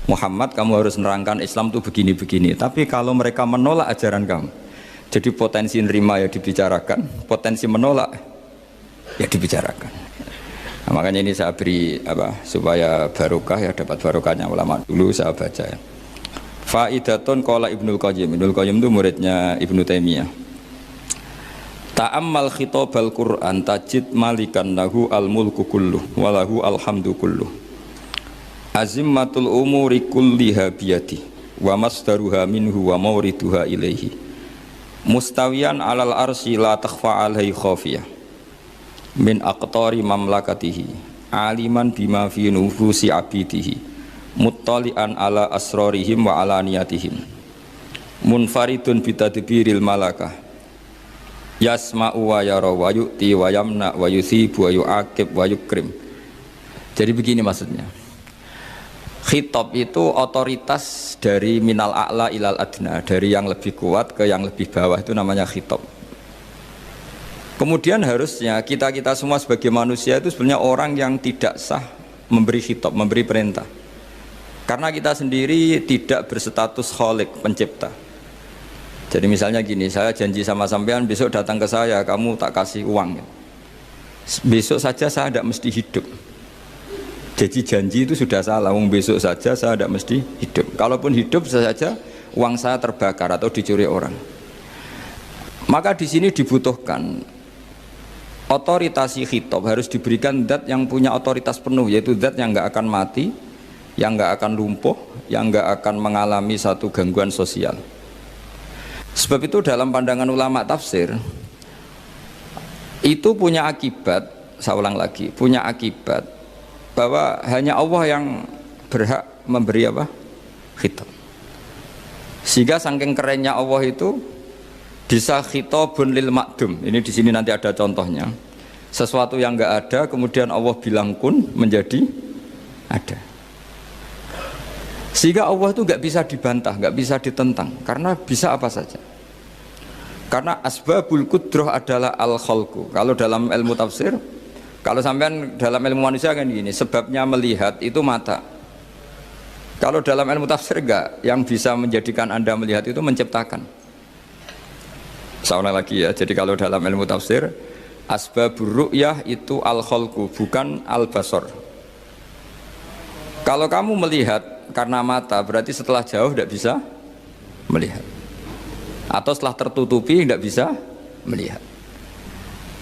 Muhammad kamu harus menerangkan Islam itu begini-begini. Tapi kalau mereka menolak ajaran kamu, jadi potensi nerima ya dibicarakan, potensi menolak ya dibicarakan. Nah, makanya ini saya beri supaya barokah ya, dapat barokahnya ulama dulu saya baca ya. Faidatun qala Ibnul Qayyim. Ibnul Qayyim itu muridnya Ibnu Taimiyah. Ta'ammal khitabal Qur'an tajid malikan lahu al-mulku kulluh wa lahu alhamdu kulluh. Azimmatul umuri kulliha biyadi wa masdaruha minhu wa mawriduha ilaihi. Mustawiyan alal arsy la takhfa alaihi khafiyah. Min aqtari mamlakatihi aliman bima fi nufusi abidihi muttali'an ala asrarihim wa alaniyatihim munfaridun bitadbiril malakah yasma'u wa yara wa yu'ti wa yamna wa yuthibu wa yu'aqib wa yukrim. Jadi begini maksudnya, khitab itu otoritas dari minal a'la ilal adna, dari yang lebih kuat ke yang lebih bawah, itu namanya khitab. Kemudian harusnya kita semua sebagai manusia itu sebenarnya orang yang tidak sah memberi khitab, memberi perintah, karena kita sendiri tidak berstatus khalik, pencipta. Jadi misalnya gini, saya janji sama sampean besok datang ke saya, kamu tak kasih uang, besok saja saya tidak mesti hidup. Jadi janji itu sudah salah, besok saja saya tidak mesti hidup. Kalaupun hidup saja uang saya terbakar atau dicuri orang. Maka di sini dibutuhkan otoritasi khitab, harus diberikan zat yang punya otoritas penuh, yaitu zat yang nggak akan mati, yang nggak akan lumpuh, yang nggak akan mengalami satu gangguan sosial. Sebab itu dalam pandangan ulama tafsir itu punya akibat, saya ulang lagi, punya akibat bahwa hanya Allah yang berhak memberi khitab. Sehingga saking kerennya Allah itu bisa khitabun lil ma'dum. Ini di sini nanti ada contohnya. Sesuatu yang enggak ada kemudian Allah bilang kun menjadi ada. Sehingga Allah itu enggak bisa dibantah, enggak bisa ditentang, karena bisa apa saja. Karena asbabul qudrah adalah al-khalqu. Kalau dalam ilmu tafsir, kalau sampean dalam ilmu manusia kan gini, sebabnya melihat itu mata. Kalau dalam ilmu tafsir enggak, yang bisa menjadikan Anda melihat itu menciptakan. Saya ulang lagi ya, jadi kalau dalam ilmu tafsir asbabur ru'yah itu al-khalqu, bukan al-basar. Kalau kamu melihat karena mata, berarti setelah jauh tidak bisa melihat, atau setelah tertutupi tidak bisa melihat.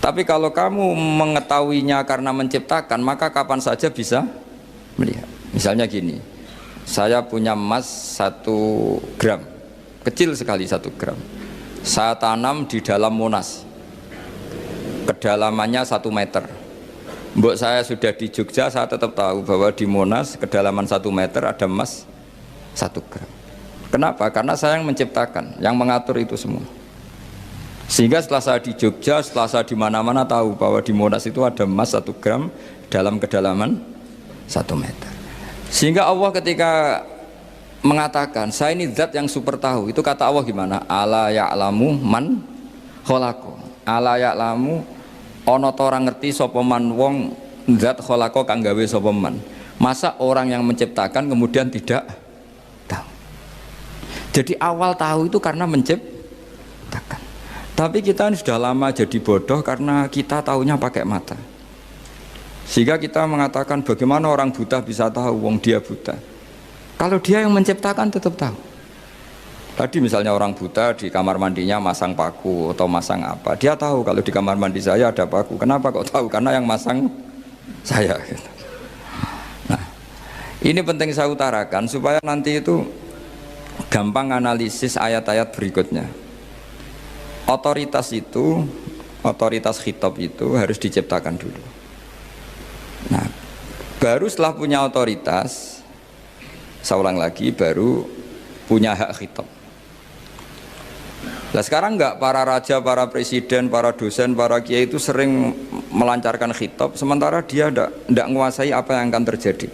Tapi kalau kamu mengetahuinya karena menciptakan, maka kapan saja bisa melihat. Misalnya gini, saya punya emas 1 gram, kecil sekali 1 gram, saya tanam di dalam Monas, kedalamannya 1 meter. Mbok saya sudah di Jogja, saya tetap tahu bahwa di Monas kedalaman 1 meter ada emas 1 gram. Kenapa? Karena saya yang menciptakan, yang mengatur itu semua. Sehingga setelah saya di Jogja, setelah saya di mana-mana tahu bahwa di Monas itu ada emas 1 gram dalam kedalaman 1 meter. Sehingga Allah ketika mengatakan saya ini zat yang super tahu, itu kata Allah gimana? Ala ya'lamu man khalaqo. Ala ya'lamu ana ta ora ngerti sapa man wong zat khalaqo kang gawe sapa man. Masa orang yang menciptakan kemudian tidak tahu? Jadi awal tahu itu karena menciptakan. Tapi kita ini sudah lama jadi bodoh karena kita tahunya pakai mata. Sehingga kita mengatakan bagaimana orang buta bisa tahu wong dia buta. Kalau dia yang menciptakan tetap tahu. Tadi misalnya orang buta di kamar mandinya masang paku atau masang apa, dia tahu kalau di kamar mandi saya ada paku. Kenapa kok tahu? Karena yang masang saya. Nah, ini penting saya utarakan supaya nanti itu gampang analisis ayat-ayat berikutnya. Otoritas itu, otoritas khitab itu harus diciptakan dulu. Nah, baru setelah punya otoritas, saya ulang lagi, baru punya hak khitab. Nah sekarang enggak, para raja, para presiden, para dosen, para kiai itu sering melancarkan khitab, sementara dia enggak menguasai apa yang akan terjadi.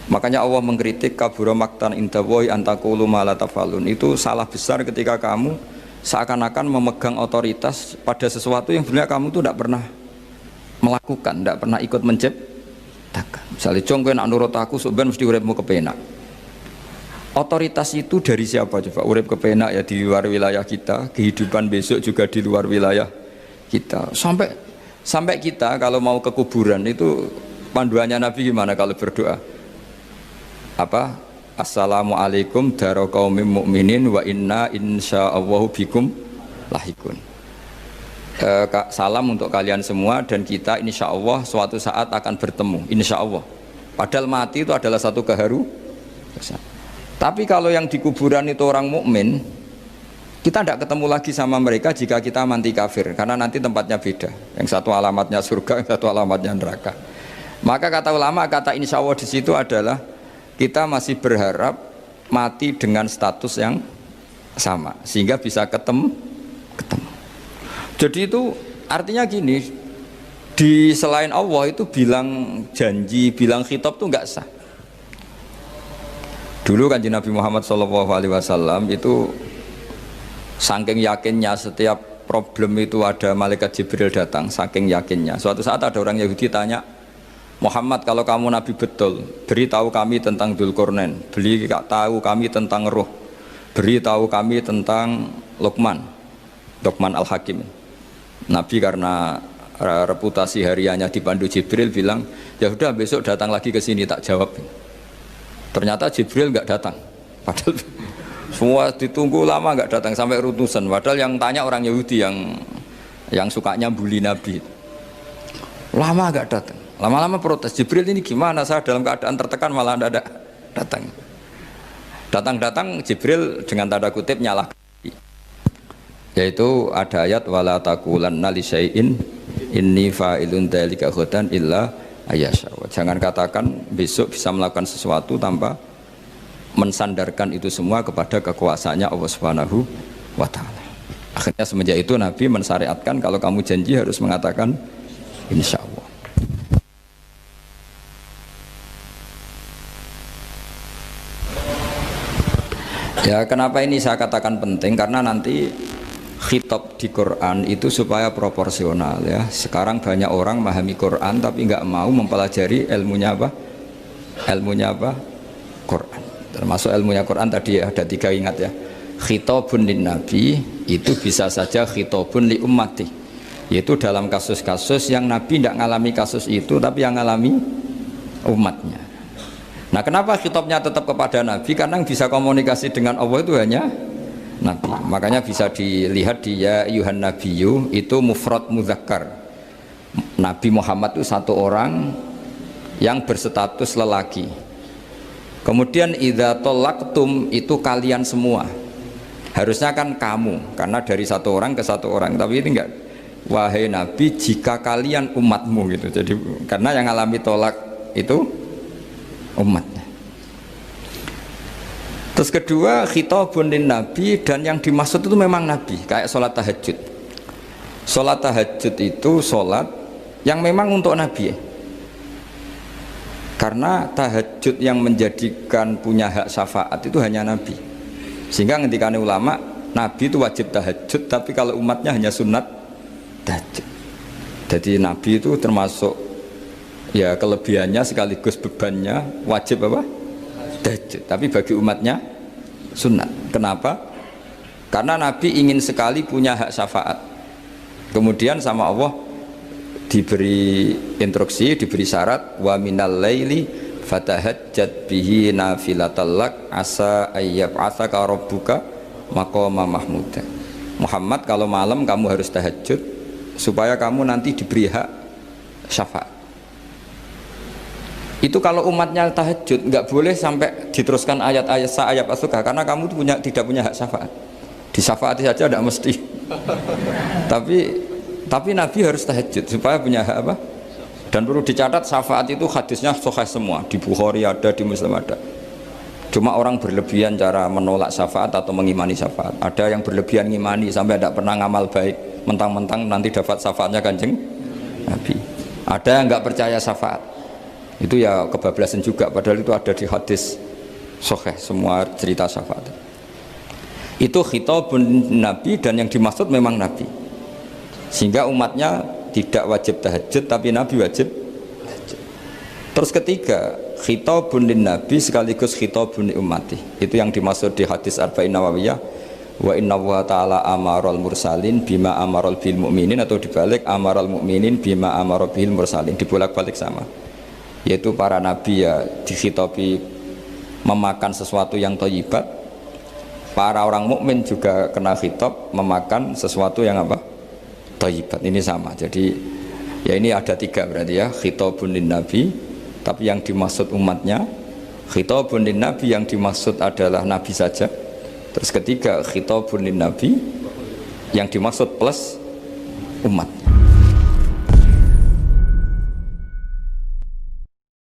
Makanya Allah mengkritik kabura maktan indawahi antaqulu ma la tafalun. Itu salah besar ketika kamu seakan-akan memegang otoritas pada sesuatu yang sebenarnya kamu tuh enggak pernah melakukan, enggak pernah ikut menciptakan. Misalnya, "Jong kowe nak nurut aku, sebenarnya mesti uripmu kepenak." Otoritas itu dari siapa coba? Urip kepenak ya di luar wilayah kita, kehidupan besok juga di luar wilayah kita. Sampai kita kalau mau ke kuburan itu panduannya Nabi gimana kalau berdoa? Apa? Assalamualaikum daro qaumim mukminin wa inna insyaallahu bikum lahikun. Salam untuk kalian semua dan kita insya Allah suatu saat akan bertemu, insya Allah. Padahal mati itu adalah satu keharusan. Tapi kalau yang di kuburan itu orang mukmin, kita tidak ketemu lagi sama mereka jika kita mati kafir, karena nanti tempatnya beda. Yang satu alamatnya surga, yang satu alamatnya neraka. Maka kata ulama, kata insya Allah di situ adalah kita masih berharap mati dengan status yang sama, sehingga bisa ketemu. Jadi itu artinya gini, di selain Allah itu bilang janji, bilang khitab itu nggak sah. Dulu kan Nabi Muhammad SAW itu saking yakinnya setiap problem itu ada malaikat Jibril datang, saking yakinnya. Suatu saat ada orang Yahudi tanya, Muhammad kalau kamu Nabi betul, beritahu kami tentang Dzulqarnain, beritahu kami tentang Ruh, beritahu kami tentang Luqman Al-Hakim. Nabi karena reputasi hariannya dipandu Jibril bilang, ya udah besok datang lagi ke sini tak jawab. Ternyata Jibril nggak datang, padahal semua ditunggu lama nggak datang sampai ratusan. Padahal yang tanya orang Yahudi yang sukanya bully Nabi, lama nggak datang. Lama-lama protes, Jibril ini gimana, saya dalam keadaan tertekan malah tidak datang. Datang Jibril dengan tanda kutip nyalahkan, yaitu ada ayat wala taqulanna li syai'in inni fa'ilun dzalika ghadan illa ayasya. Jangan katakan besok bisa melakukan sesuatu tanpa mensandarkan itu semua kepada kekuasaannya Allah Subhanahu wa taala. Akhirnya semenjak itu Nabi mensyariatkan kalau kamu janji harus mengatakan insya Allah. Ya, kenapa ini saya katakan penting? Karena nanti khitab di Quran itu supaya proporsional ya. Sekarang banyak orang memahami Quran tapi nggak mau mempelajari ilmunya apa? Quran. Termasuk ilmunya Quran tadi ya, ada 3 ingat ya. Khitabun lin Nabi itu bisa saja khitabun li ummati. Yaitu dalam kasus-kasus yang Nabi tidak ngalami kasus itu tapi yang ngalami umatnya. Nah, kenapa khitabnya tetap kepada Nabi? Karena yang bisa komunikasi dengan Allah itu hanya Nabi. Makanya bisa dilihat di ya Yuhan Nabiyyu itu mufrad mudzakkar. Nabi Muhammad itu satu orang yang berstatus lelaki. Kemudian idza talaqtum itu kalian semua. Harusnya kan kamu, karena dari satu orang ke satu orang. Tapi ini enggak. Wahai Nabi, jika kalian umatmu gitu. Jadi karena yang alami tolak itu umatnya. Terus kedua khitabun lin Nabi, dan yang dimaksud itu memang Nabi, kayak sholat tahajud. Sholat tahajud itu sholat yang memang untuk Nabi ya. Karena tahajud yang menjadikan punya hak syafaat itu hanya Nabi. Sehingga ngendikane ulama, Nabi itu wajib tahajud, tapi kalau umatnya hanya sunat tahajud. Jadi Nabi itu termasuk ya kelebihannya sekaligus bebannya wajib apa? Tahajud. Tapi bagi umatnya sunat. Kenapa? Karena Nabi ingin sekali punya hak syafaat. Kemudian sama Allah diberi instruksi, diberi syarat wa minal laili fatahajjat bihi nafilatal lak asa ayyab'atsaka rabbuka maqama mahmuda. Muhammad, kalau malam kamu harus tahajud supaya kamu nanti diberi hak syafaat. Itu kalau umatnya tahajud nggak boleh sampai diteruskan ayat-ayat sa'ayab asuka, karena kamu tidak punya hak syafaat. Disyafaati saja tidak mesti. tapi Nabi harus tahajud supaya punya hak apa? Dan perlu dicatat syafaat itu hadisnya sahih semua, di Bukhari ada, di Muslim ada. Cuma orang berlebihan cara menolak syafaat atau mengimani syafaat. Ada yang berlebihan ngimani sampai tidak pernah ngamal baik, mentang-mentang nanti dapat syafaatnya Kanjeng Nabi. Ada yang nggak percaya syafaat. Itu ya kebablasan juga, padahal itu ada di hadis sahih semua cerita syafaat. Itu khitabun Nabi, dan yang dimaksud memang Nabi. Sehingga umatnya tidak wajib tahajud tapi Nabi wajib tahajud. Terus ketiga, khitabun lin nabi sekaligus khitabun li ummati. Itu yang dimaksud di hadis Arba'in Nawawiyah, wa inna wa ta'ala amaral mursalin bima amaral bil mu'minin, atau dibalik amaral mu'minin bima amaral bil mursalin, dibolak-balik sama. Yaitu para nabi ya dikhitabi memakan sesuatu yang thayyibat, para orang mukmin juga kena khitab memakan sesuatu yang apa? Thayyibat. Ini sama. Jadi ya ini ada tiga berarti ya, khitabun lin nabi, tapi yang dimaksud umatnya, khitabun lin nabi yang dimaksud adalah nabi saja. Terus ketiga khitabun lin nabi yang dimaksud plus umat.